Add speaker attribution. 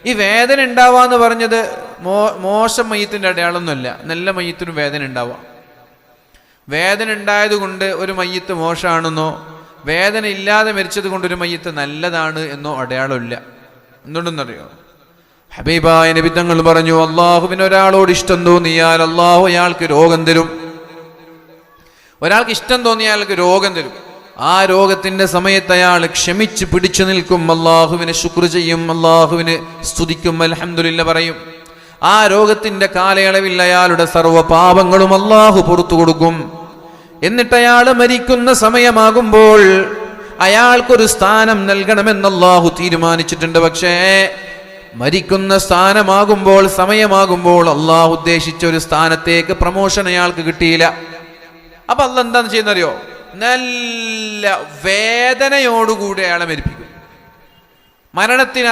Speaker 1: ഈ വേദന ഉണ്ടാവാന്ന് പറഞ്ഞത് മോശം മയ്യത്തിന്റെ അടയാളമൊന്നുമല്ല. നല്ല മയ്യത്തിനും വേദന ഉണ്ടാവാം. വേദന ഉണ്ടായത് കൊണ്ട് ഒരു മയ്യത്ത് മോശമാണെന്നോ വേദന ഇല്ലാതെ മരിച്ചത് കൊണ്ട് ഒരു മയ്യത്ത് നല്ലതാണ് എന്നോ അടയാളമില്ല. എന്തുകൊണ്ടെന്നറിയോ? ഹബീബായ നബി തങ്ങൾ പറഞ്ഞു, അള്ളാഹുവിന് ഒരാളോട് ഇഷ്ടം തോന്നിയാൽ അള്ളാഹു അയാൾക്ക് രോഗം തരും. ഒരാൾക്ക് ഇഷ്ടം തോന്നിയാൽ അയാൾക്ക് രോഗം തരും. ആ രോഗത്തിന്റെ സമയത്ത് അയാൾ ക്ഷമിച്ച് പിടിച്ചു നിൽക്കും, അള്ളാഹുവിനെ ശുക്ർ ചെയ്യും, അള്ളാഹുവിന് സ്തുതിക്കും, അൽഹംദുലില്ലാ പറയും. ആ രോഗത്തിന്റെ കാലയളവിൽ അയാളുടെ സർവ്വ പാപങ്ങളും അള്ളാഹു പുറത്തു കൊടുക്കും. എന്നിട്ട് അയാൾ മരിക്കുന്ന സമയമാകുമ്പോൾ അയാൾക്കൊരു സ്ഥാനം നൽകണമെന്ന് അള്ളാഹു തീരുമാനിച്ചിട്ടുണ്ട്. പക്ഷേ മരിക്കുന്ന സ്ഥാനമാകുമ്പോൾ, സമയമാകുമ്പോൾ അള്ളാഹു ഉദ്ദേശിച്ച ഒരു സ്ഥാനത്തേക്ക് പ്രമോഷൻ അയാൾക്ക് കിട്ടിയില്ല. അപ്പൊ അള്ളാഹ് എന്താന്ന് ചെയ്യുന്നറിയോ? നല്ല വേദനയോടുകൂടി അയാളെ മരിപ്പിക്കും. മരണത്തിന്